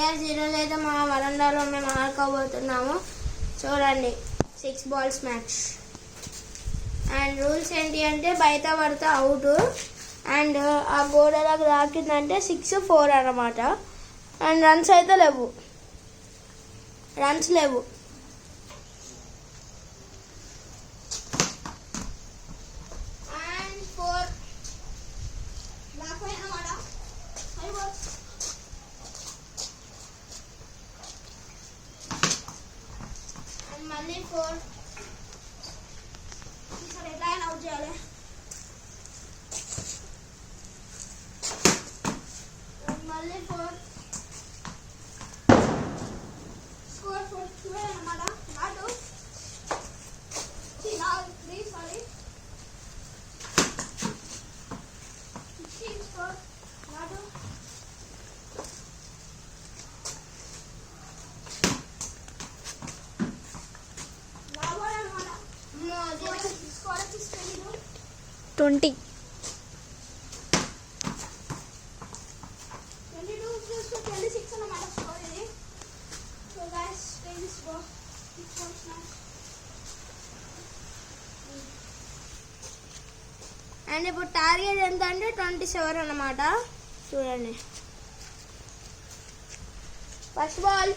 Guys ఈరోజు అయితే మా వరండాలో మేము ఆడుకోబోతున్నాము. చూడండి 6 balls మ్యాచ్. అండ్ రూల్స్ ఏంటి అంటే బయట పడితే అవుట్, అండ్ ఆ గోడలకు తాకిందంటే 6-4 అన్నమాట. అండ్ రన్స్ అయితే లేవు, రన్స్ లేవు. మళ్ళీ 4 ఈసారి ఎట్లా అయినా అవుట్ చేయాలి. మళ్ళీ 4 స్కోర్ 4 అన్నమాట. నాటు 3 సారీ 16 స్కోర్ నాటు. ట్వంటీ 26 అన్నమాట స్కోర్ ఇది. So guys please go. And ఇప్పుడు టార్గెట్ ఎంత అంటే 27 అన్నమాట. చూడండి ఫస్ట్ బాల్.